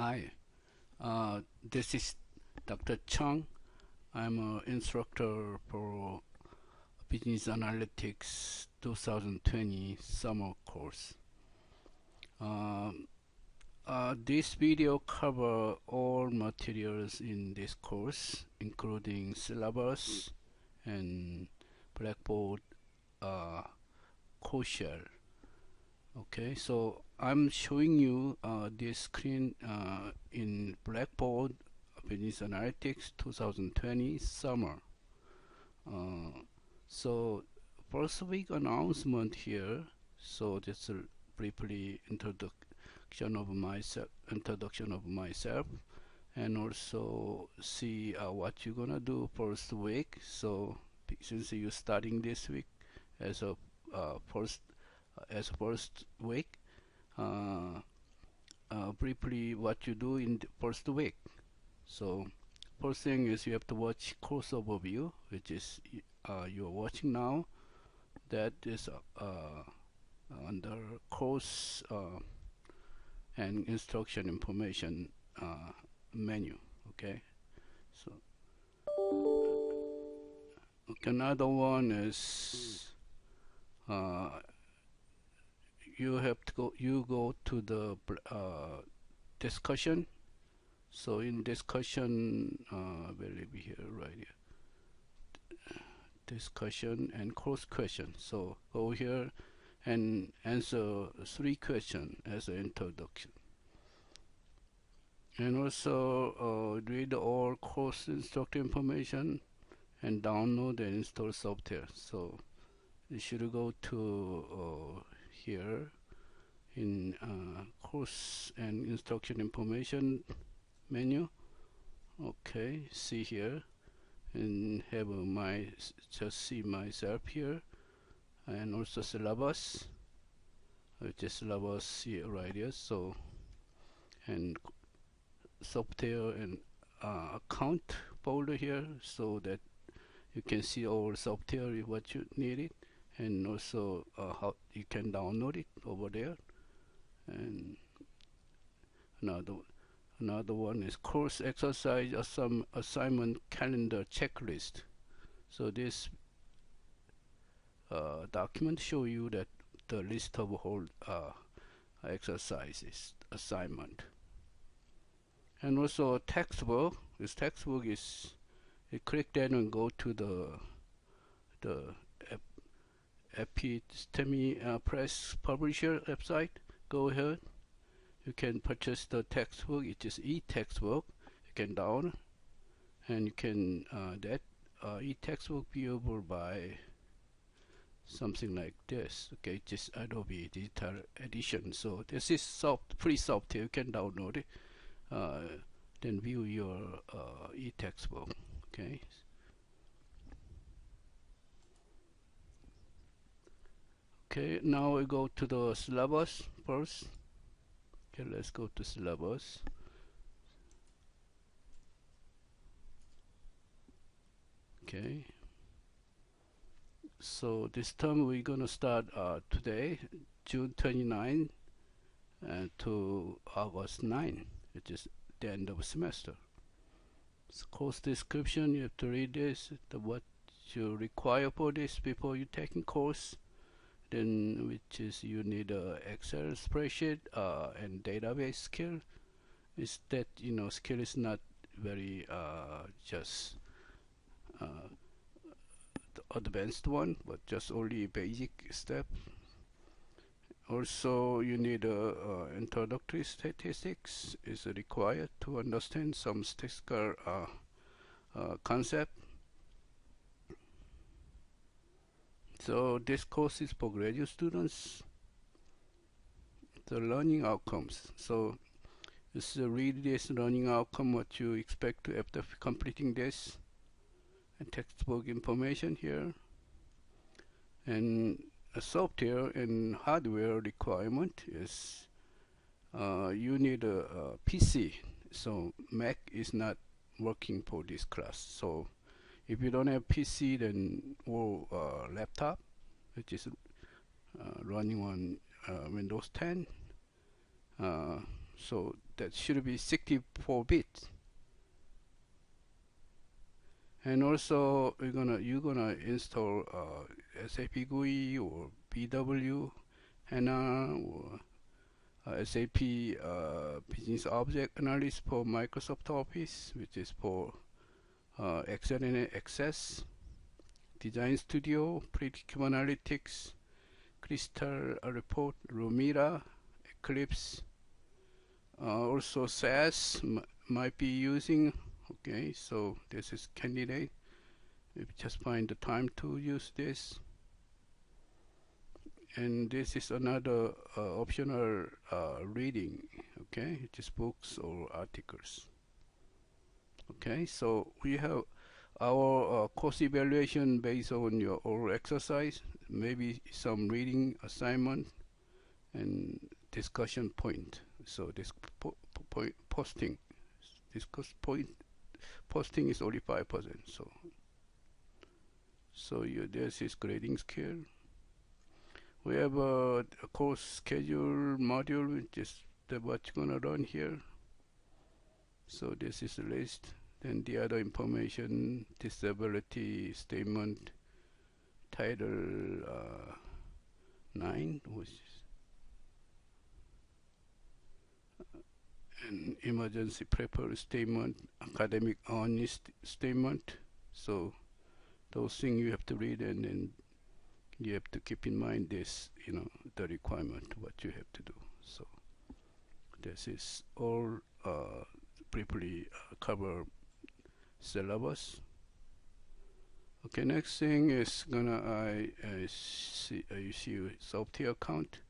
Hi, this is Dr. Chung. I'm an instructor for Business Analytics 2020 summer course. This video covers all materials in this course, including syllabus and Blackboard code shell. Okay, so I'm showing you this screen in Blackboard Business Analytics 2020 summer. So first week announcement here. So this is briefly introduction of myself, and also see what you're gonna do first week. So since you're starting this week as a first week, uh, briefly what you do in the first week. So first thing is you have to watch course overview, which is you're watching now. That is under course and instruction information menu. Okay. So okay, another one is you go to the discussion. So in discussion, will be here, right here, discussion and course question. So go here and answer 3 questions as an introduction. And also read all course instructor information and download and install software. So you should go to here in course and instruction information menu. Okay, see here and have just see myself here, and also syllabus, which is syllabus here right here. So and software and account folder here, so that you can see all software what you need it, and also how you can download it over there. And another one is course exercise assignment calendar checklist. So this document show you that the list of whole exercises assignment. And also a textbook. This textbook is, you click that and go to the Episteme Press Publisher website. Go ahead. You can purchase the textbook. It is e-textbook. You can download, and you can that e-textbook viewable by something like this. Okay, just Adobe Digital Edition. So this is free software. You can download it. Then view your e-textbook. Okay. Okay, now we go to the syllabus first. Okay, let's go to syllabus. Okay. So this term we're gonna start today, June 29 to August 9, which is the end of the semester. So course description, you have to read this, what you require for this before you taking course. Then which is you need a Excel spreadsheet and database skill. Is that skill is not very just the advanced one, but just only basic step. Also, you need introductory statistics is required to understand some statistical concept. So this course is for graduate students. The learning outcomes. So this read this learning outcome, what you expect to after completing this, and textbook information here, and a software and hardware requirement is you need a PC. So Mac is not working for this class. So if you don't have PC, then or laptop, which is running on Windows 10, So that should be 64 bits. And also you're gonna install SAP GUI or BW HANA or SAP Business Object Analysis for Microsoft Office, which is for Excel and Access, Design Studio, Predictive Analytics, Crystal Report, Lumira, Eclipse, also SAS might be using. Okay, so this is candidate. You just find the time to use this. And this is another optional reading. Okay, just books or articles. Okay, so we have our course evaluation based on your oral exercise, maybe some reading assignment and discussion point. So this point posting, discuss point posting is only 5%. So this is grading scale. We have a course schedule module, which is what you're gonna run here. So this is the list. Then the other information, disability statement, title 9, which is an emergency prepared statement, academic honest statement. So those things you have to read, and then you have to keep in mind this, the requirement, what you have to do. So this is all briefly cover syllabus. Okay, next thing is you see software account.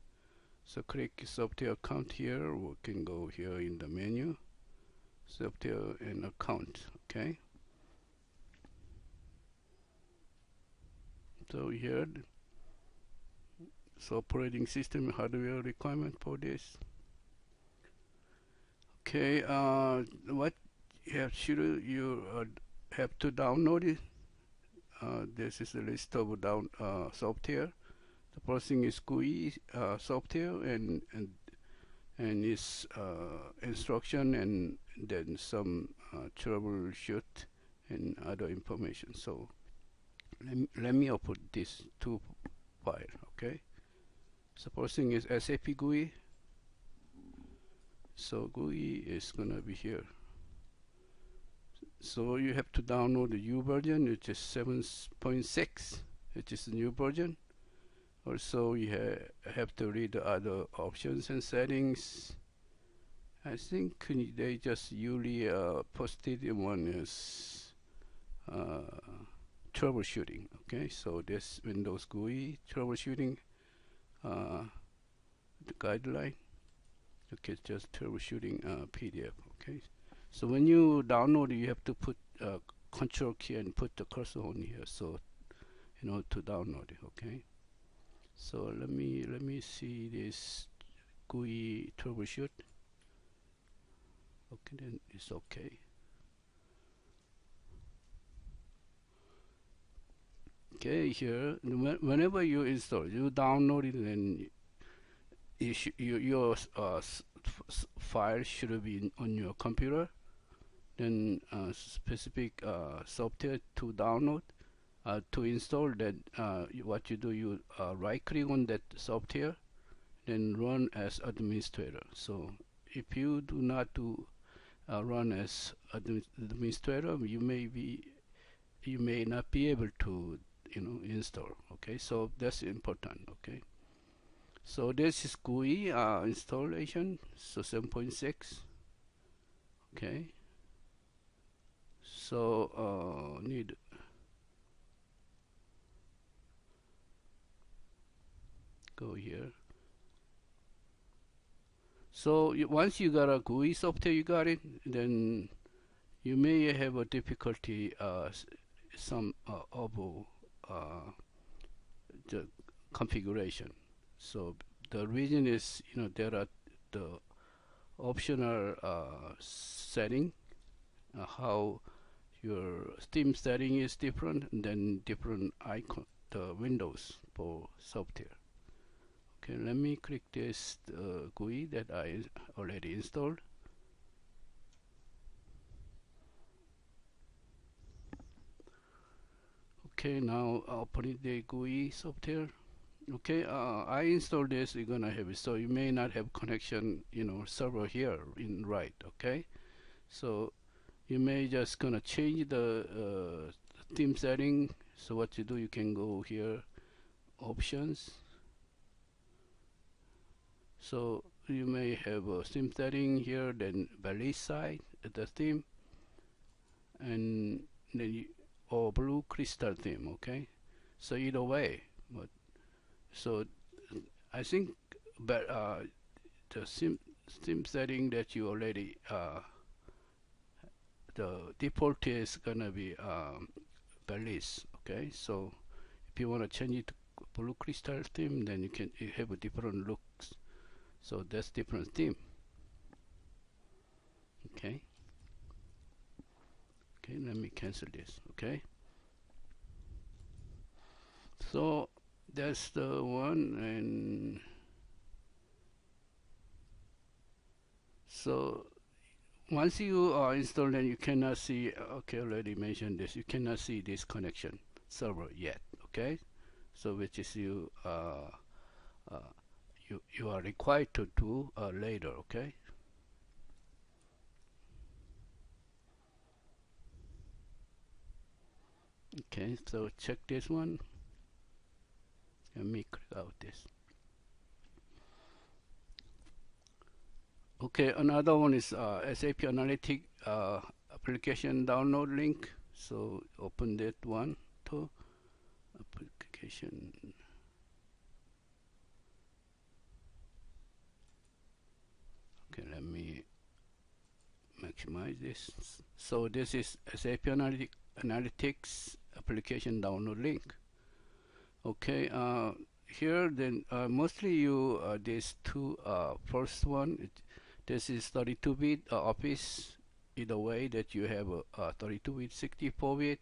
So click software account here. We can go here in the menu, software and account. Okay. So here, so operating system hardware requirement for this. Okay, what should you have to download it? This is a list of software. The first thing is GUI software and its instruction, and then some troubleshoot and other information. So let me open these two files. Okay. So first thing is SAP GUI. So GUI is gonna be here. So you have to download the U version, which is 7.6, which is the new version. Also, you have to read the other options and settings. I think they just usually posted one is troubleshooting. Okay, so this Windows GUI troubleshooting the guideline. Okay, just troubleshooting PDF. Okay, so when you download, you have to put Control key and put the cursor on here, so to download it. Okay, so let me see this GUI troubleshoot. Okay, then it's okay. Okay, here whenever you install, you download it, then your file should be on your computer. Then specific software to download, to install. That what you do, you right click on that software, then run as administrator. So if you do not run as administrator, you may not be able to install. Okay, so that's important. Okay, so this is GUI installation, so 7.6. Okay, so need go here. So once you got a GUI software, you got it, then you may have a difficulty some of the configuration. So the reason is, there are the optional setting, how your Steam setting is different, and then different icon, the windows for software. Okay, let me click this GUI that I already installed. Okay, now open the GUI software. Okay, I installed this. You're gonna have it, so you may not have connection, server here in right. Okay, so you may just gonna change the theme setting. So what you do, you can go here, options. So you may have a theme setting here, then ballet side the theme, and then or blue crystal theme. Okay, so either way, but so I think, but the theme setting that you already the default is gonna be ballet. Okay, so if you want to change it to blue crystal theme, then you have a different looks. So that's different theme. Okay. Okay, let me cancel this. Okay. So that's the one, and so once you install, then you cannot see. Okay, already mentioned this. You cannot see this connection server yet. Okay, so which is uh, you are required to do later. Okay. Okay, so check this one. Let me click out this. Okay, another one is SAP Analytic application download link. So open that one too. Application. Okay, let me maximize this. So this is SAP Analytics application download link. Okay, here then mostly you these two first one. This is 32-bit Office. Either way that you have a 32-bit, 64-bit.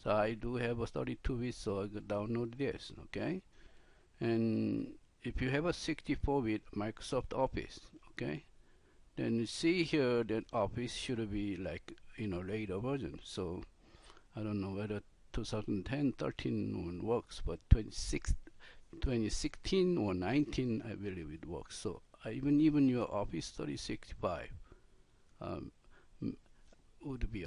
So I do have a 32-bit, so I could download this. Okay, and if you have a 64-bit Microsoft Office, okay, then you see here that Office should be like later version. So I don't know whether 2010, 13 works, but 2016 or 19, I believe it works. So even your Office 365 um, would be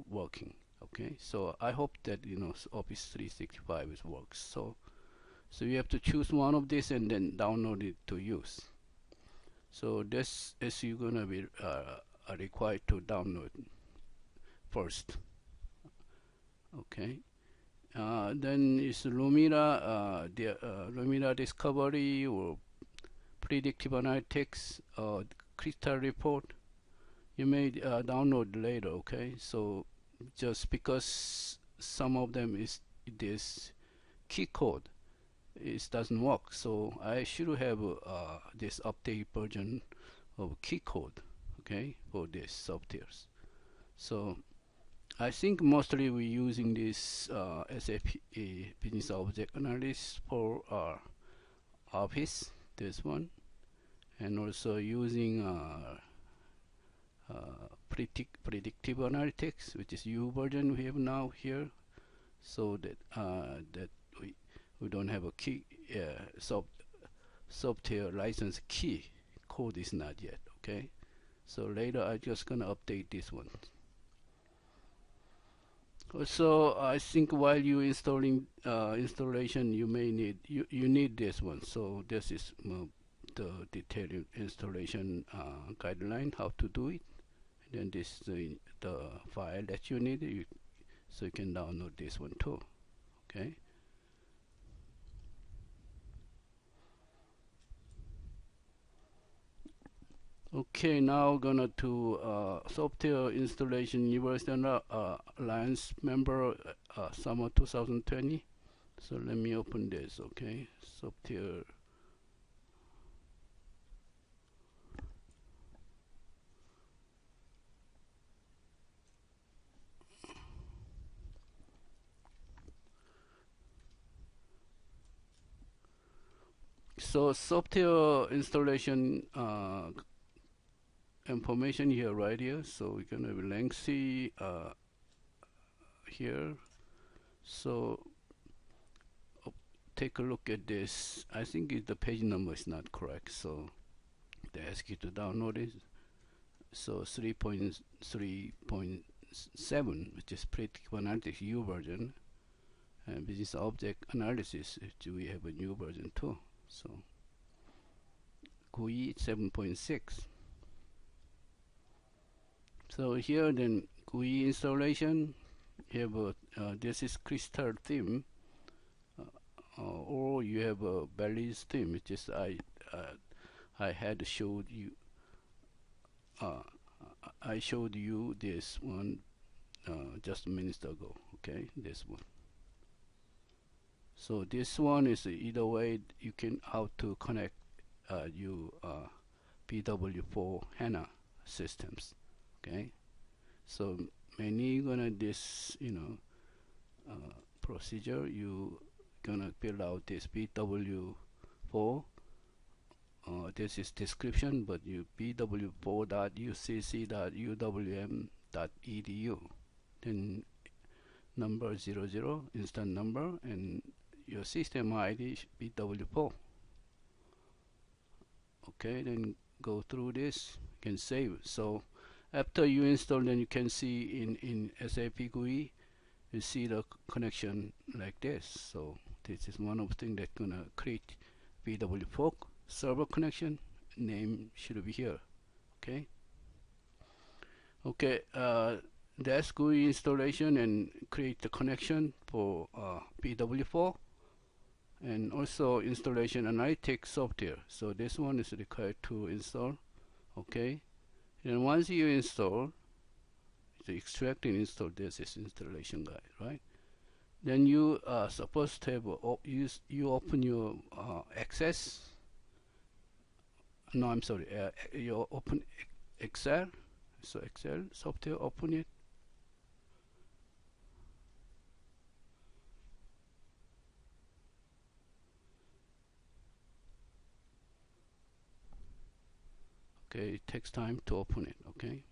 working. Okay, so I hope that Office 365 works. So you have to choose one of these and then download it to use. So this is you're gonna be required to download first. Okay. Then is Lumira, the Lumira Discovery or Predictive Analytics, Crystal Report. You may download later. Okay. So just because some of them is this key code, it doesn't work. So I should have this update version of key code. Okay, for these softwares. So I think mostly we're using this SAP Business Object Analysis for our Office, this one, and also using predictive analytics, which is U version we have now here, so that that we don't have a key software license key code is not yet. Okay, so later I'm just gonna update this one. So I think while you installing installation, you may need you need this one. So this is the detailed installation guideline how to do it. And then this is the file that you need. So you can download this one too. Okay. Okay, now gonna to software installation University Alliance member summer 2020. So let me open this. Okay, software. So software installation information here, right here. So we're gonna be lengthy here. So take a look at this. I think the page number is not correct, so they ask you to download it. So 3.3.7, which is predictive analytics U version, and business object analysis, which we have a new version too. So GUI 7.6. So here then GUI installation. You have this is crystal theme, or you have a Belize theme, which is I had showed you. I showed you this one just a minute ago. Okay, this one. So this one is either way you can how to connect you BW4 HANA systems. Okay, so many gonna this procedure you gonna fill out this BW4. This is description, but you bw4.ucc.uwm.edu, then number 00 instant number and your system ID bw4. Okay, then go through this, you can save. So after you install, then you can see in SAP GUI, you see the connection like this. So this is one of the things that's gonna create BW4 server connection. Name should be here. Okay. Okay. That's GUI installation and create the connection for BW4, and also installation analytics software. So this one is required to install. Okay. And once you install, to extract and install, this is installation guide, right? Then you are supposed to have you open your access. No, I'm sorry. You open Excel. So Excel software, open it. Okay, it takes time to open it. Okay.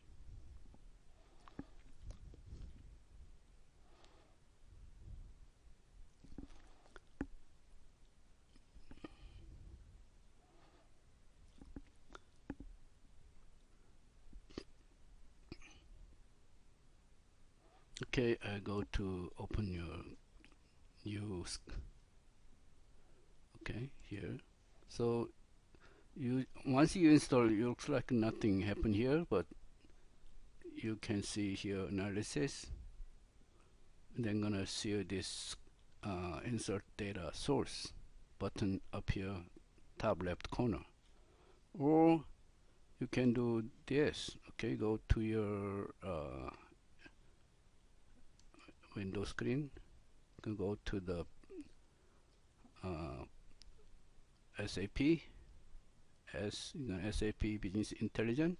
Okay, I go to open your new. Okay, here. So you once you install, it looks like nothing happened here, but you can see here analysis. And then gonna see this insert data source button up here, top left corner. Or you can do this. Okay, go to your window screen. You can go to the SAP SAP Business Intelligence.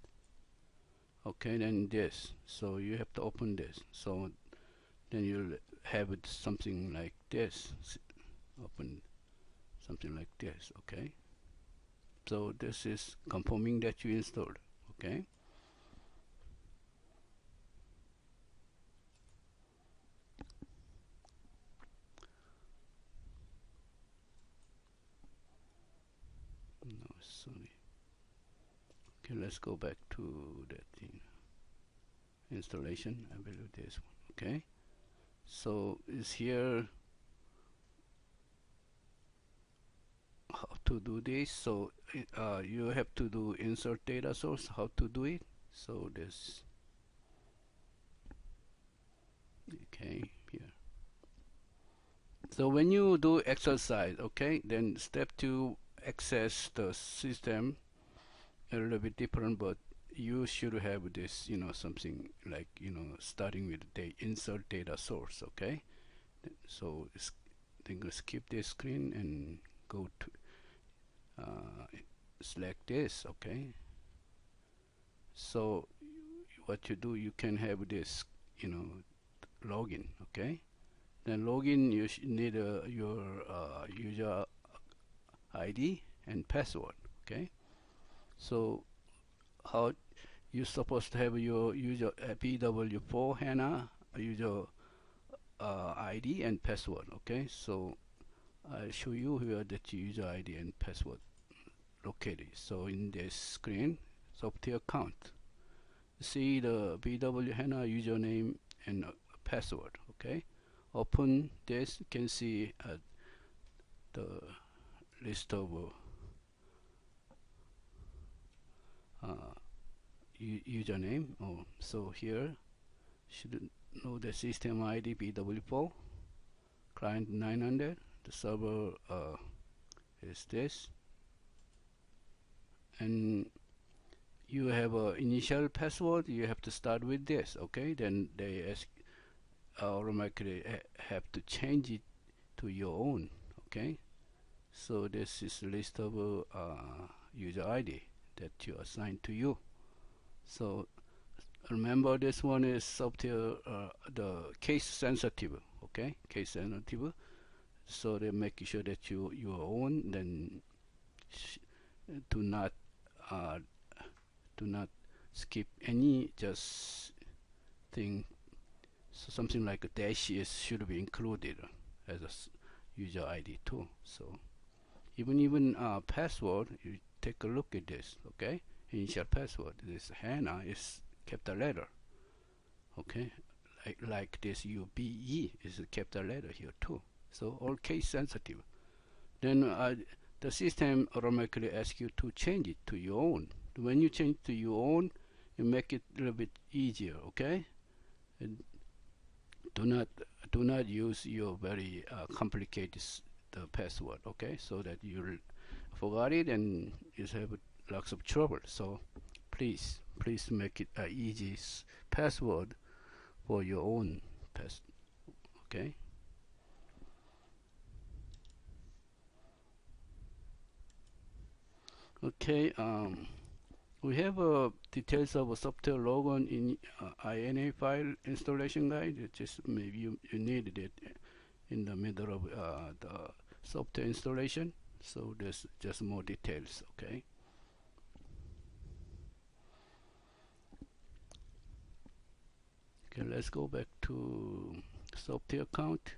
Okay, then this. So you have to open this. So then you'll have it something like this. Open something like this. Okay. So this is confirming that you installed. Okay. No, sorry. Okay, let's go back to that thing. Installation. I will do this one. Okay. So is here how to do this. So you have to do insert data source. How to do it? So this. Okay, here. So when you do exercise, okay, then step 2, access the system, a little bit different, but you should have this, something like, starting with the insert data source, okay? So then go skip this screen and go to select this, okay? So what you do, you can have this, login, okay? Then login, you need your user ID and password. Okay, so how you're supposed to have your user BW4 HANA user ID and password. Okay, so I'll show you here that user ID and password located. So in this screen, software account, see the BW HANA username and password. Okay, open this, you can see the list of username. So here should know the system ID BW4, client 900, the server is this, and you have a initial password. You have to start with this. Okay, then they ask automatically have to change it to your own. Okay, so this is a list of user ID that you assign to you. So remember, this one is software the case sensitive. Okay, case sensitive. So they make sure that your own, then do not uh, do not skip any just thing. So something like a dash should be included as a user ID too. So even password, you take a look at this. Okay, initial password, this HANA is capital letter. Okay, like this UBE is a capital letter here too. So all case sensitive. Then the system automatically asks you to change it to your own. When you change to your own, you make it a little bit easier. Okay, and do not use your very complicated the password. Okay, so that you forgot it and you have lots of trouble. So please make it an easy password for your own pass. Okay. Okay. We have details of a software logon in INA file installation guide. It just maybe you needed it in the middle of the software installation. So there's just more details. Okay. Okay, let's go back to software account.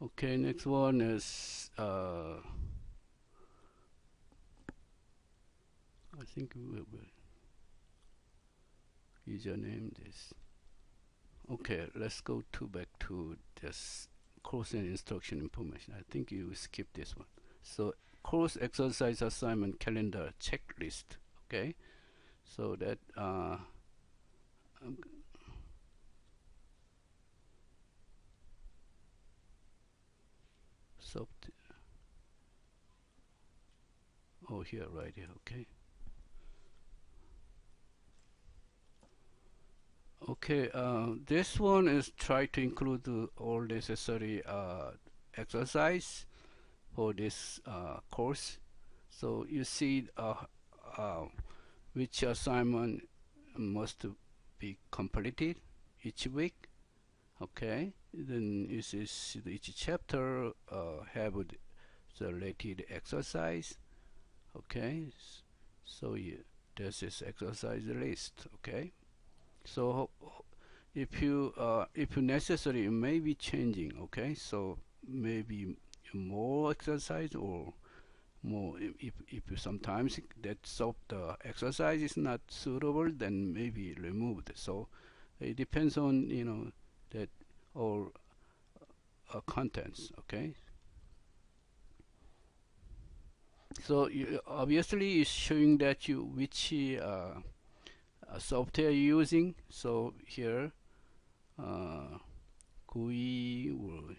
Okay, next one is I think we will username this. Okay, let's go to back to this course and instruction information. I think you skipped this one. So course exercise assignment calendar checklist. Okay, so that oh, here, right here. Okay. Okay, this one is try to include all necessary exercise for this course. So you see which assignment must be completed each week. Okay, then this is each chapter have the related exercise. Okay, so this is exercise list. Okay, so if you necessary, you may be changing. Okay, so maybe more exercise or more if sometimes that the exercise is not suitable, then maybe removed. So it depends on that or contents. Okay, so obviously it's showing that you which software you're using. So here GUI or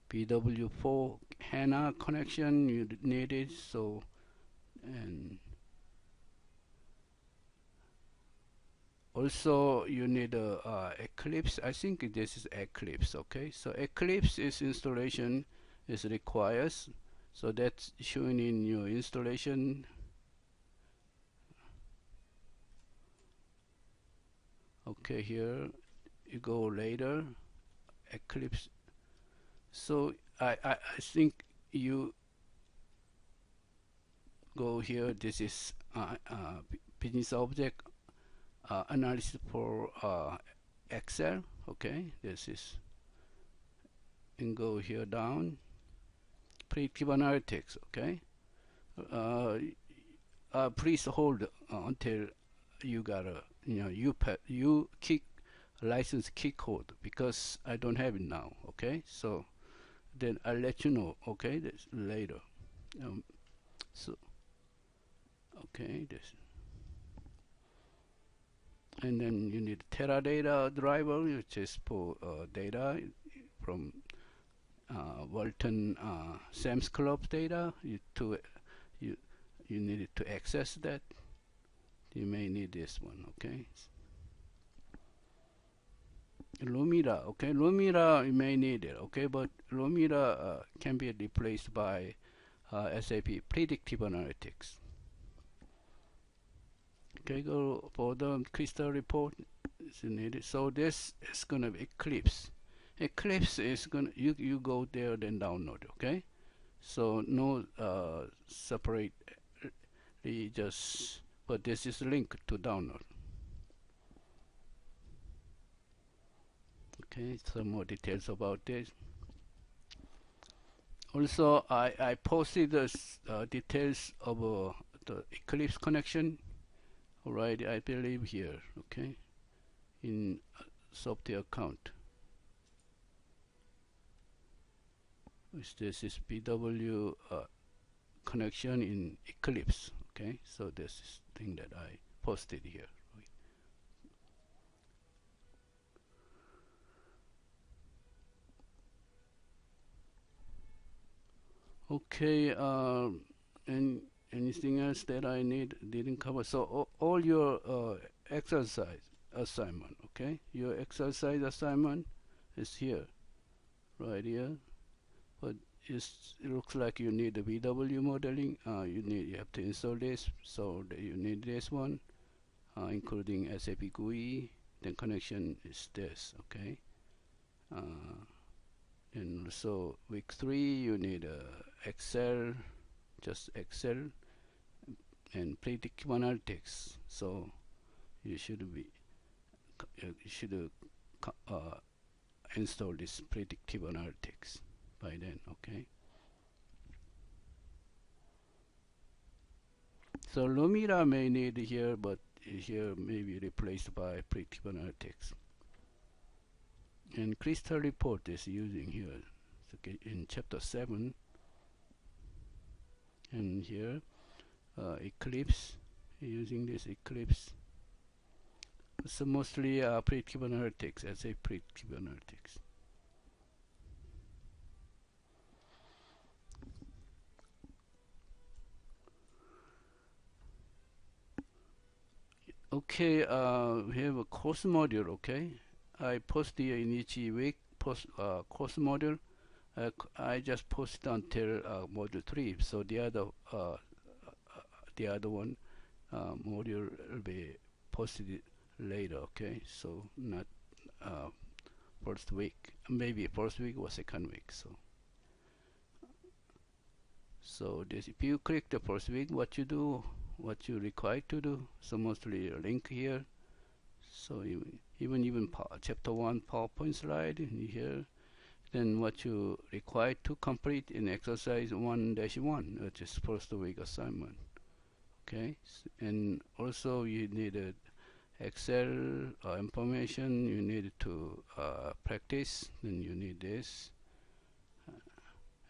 BW4 HANA connection you needed. So and also you need Eclipse. I think this is Eclipse. Okay, so Eclipse is installation is requires. So that's shown in your installation. Okay, here you go later, Eclipse. So I think you go here. This is business object analysis for Excel. Okay, this is, and go here down, predictive analytics. Okay, uh, please hold until you got a you key license key code, because I don't have it now. Okay, so then I'll let you know. Okay, this later. Um, so okay, this, and then you need Teradata driver, which is for data from Walton Sam's Club data. You you needed to access that. You may need this one. Okay. Lumira, okay, Lumira you may need it, okay, but Lumira can be replaced by SAP Predictive Analytics. Okay, go for the crystal report is needed. So this is gonna be Eclipse. Eclipse is gonna you go there then download. Okay, so no separate, just, but this is link to download. Okay, some more details about this. Also, I posted the details of the Eclipse connection. Alright, I believe here. Okay, in software account. This is BW connection in Eclipse. Okay, so this is thing that I posted here. Okay, and anything else that I didn't cover? So all your exercise assignment, okay? Your exercise assignment is here, right here. But it looks like you need the BW modeling. You have to install this, so you need this one, including SAP GUI. Then connection is this, okay? And also week 3 you need Excel, just Excel and predictive analytics. So you should install this predictive analytics by then. Okay. So Lumira may need here, but here may be replaced by predictive analytics. And crystal report is using here, okay, in chapter 7, and here Eclipse, using this Eclipse. So mostly predictive analytics, as a predictive analytics. Okay, we have a course module. Okay, I post here in each week course module. I just posted until module 3, so the other one module will be posted later. Okay, so not first week, maybe first week or second week. So this, if you click the first week, what you do, what you require to do, so mostly a link here. So even chapter 1 PowerPoint slide in here. Then what you require to complete in exercise 1-1, which is first week assignment. Okay, and also you need Excel information. You need to practice. Then you need this,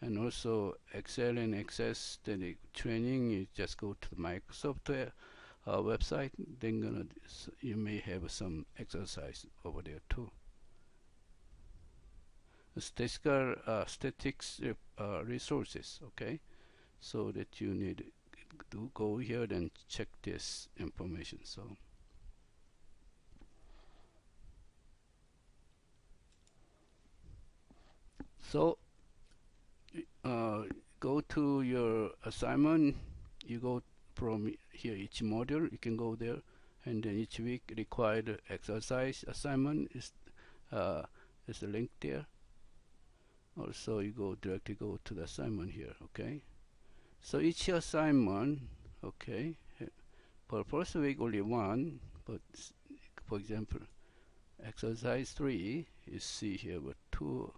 and also Excel and Access. Then the training, you just go to the Microsoft website. Then you may have some exercise over there too. Statistics resources, okay, so that you need to go here and check this information. So go to your assignment. You go from here, each module you can go there, and then each week required exercise assignment is there's a link there. Also, you directly go to the assignment here. Okay. So each assignment, okay, for first week only one, but for example, exercise 3 you see here with 2,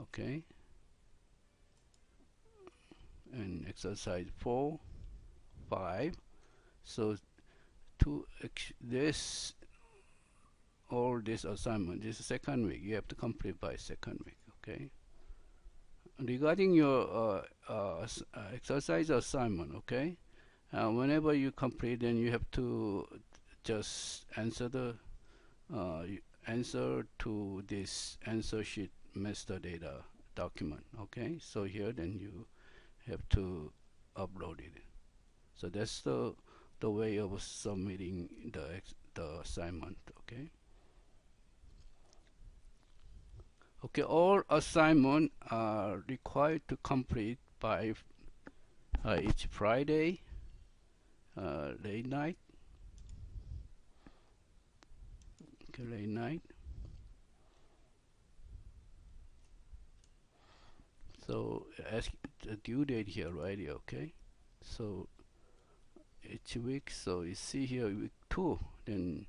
okay, and exercise 4, 5. So this all this assignment, this second week, you have to complete by second week. Okay. Regarding your exercise assignment, okay, whenever you complete, then you have to just answer the answer to this answer sheet master data document. Okay, so here then you have to upload it. So that's the way of submitting the assignment. Okay. Okay, all assignments are required to complete by each Friday late night. Okay, late night. So ask the due date here, right? Okay. So each week. So you see here week 2. Then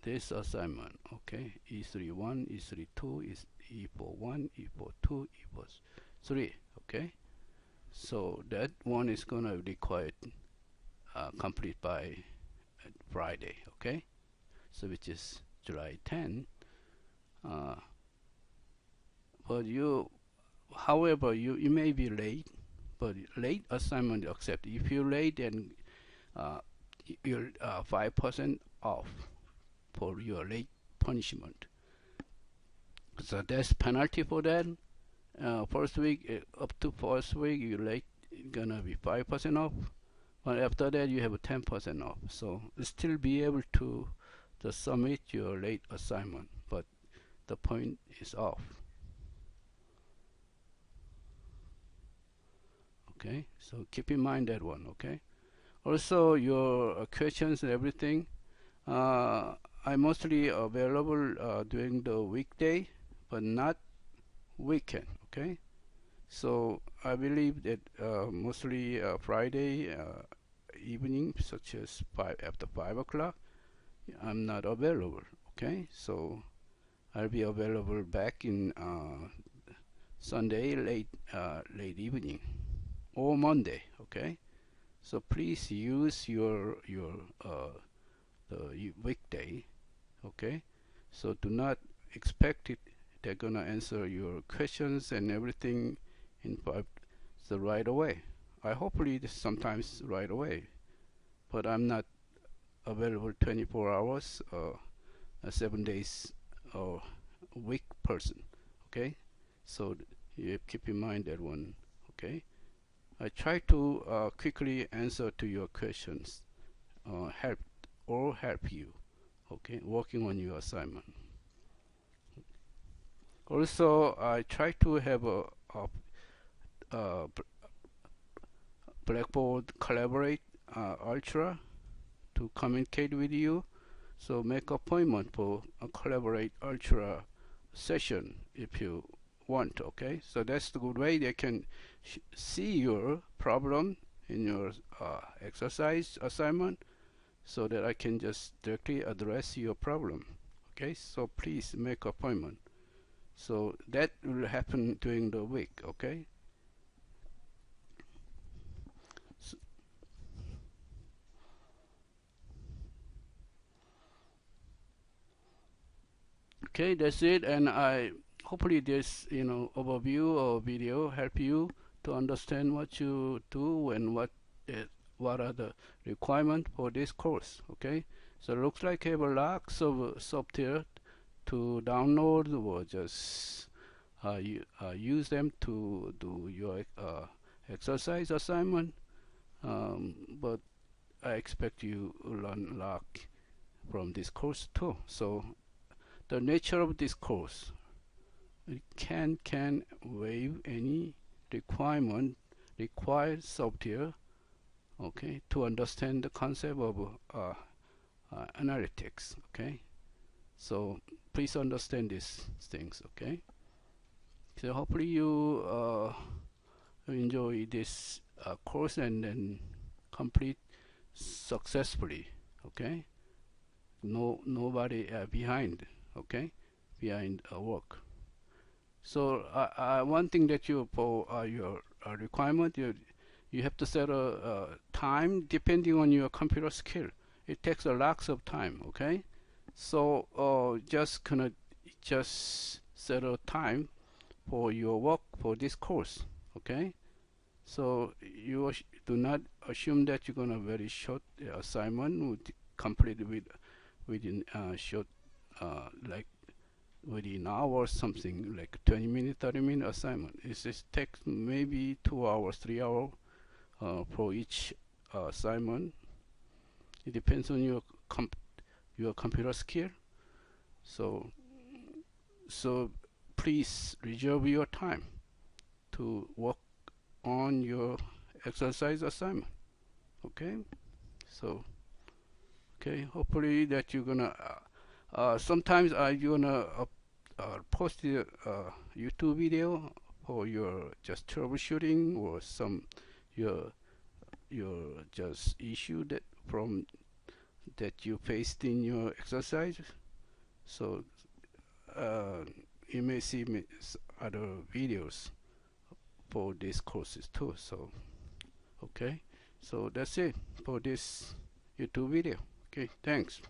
this assignment. Okay. E31, E32, E41, E42, E43. Okay. So that one is gonna be required complete by Friday. Okay. So which is July 10. But however, you may be late, but late assignment accepted. If you're late, then you're 5% off for your late punishment. So there's penalty for that. First week up to first week you're late, gonna be 5% off. But after that you have a 10% off. So you still be able to submit your late assignment, but the point is off. Okay, so keep in mind that one. Okay. Also, your questions and everything, I'm mostly available during the weekday, but not weekend. Okay. So I believe that mostly Friday evening, such as after 5 o'clock, I'm not available. Okay. So I'll be available back in Sunday late evening or Monday. Okay. So please use your the weekday. Okay. So do not expect it they're gonna answer your questions and everything in so right away. I hopefully sometimes right away, but I'm not available 24 hours or 7 days or a week person. Okay. So you keep in mind that one. Okay. I try to quickly answer to your questions, help you, okay, working on your assignment. Also, I try to have a Blackboard Collaborate Ultra to communicate with you. So make appointment for a Collaborate Ultra session if you want. Okay, so that's the good way they can see your problem in your exercise assignment, so that I can just directly address your problem. Okay, so please make appointment. So that will happen during the week. Okay. So okay, that's it. And I hopefully this overview or video help you to understand what you do and what are the requirements for this course. Okay, so it looks like you have a lot of software to download or just use them to do your exercise assignment. But I expect you learn a lot from this course too. So the nature of this course, it can waive any required software, okay, to understand the concept of analytics. Okay, So please understand these things, okay? So hopefully you enjoy this course and then complete successfully, okay? Nobody behind, okay? Behind work. So one thing that you for your requirement, you have to set a time depending on your computer skill. It takes a lots of time, okay? So just set a time for your work for this course, okay? So you do not assume that you're gonna very short assignment would complete within short like within hour or something like 20 minute 30-minute assignment. It just takes maybe 2 hours 3 hours for each assignment. It depends on your computer skill. So so please reserve your time to work on your exercise assignment, okay? So okay, hopefully that you're gonna sometimes you're gonna post a YouTube video for your just troubleshooting or some your just issue that from that you faced in your exercise. So uh, you may see other videos for these courses too. So okay, so that's it for this YouTube video. Okay, thanks.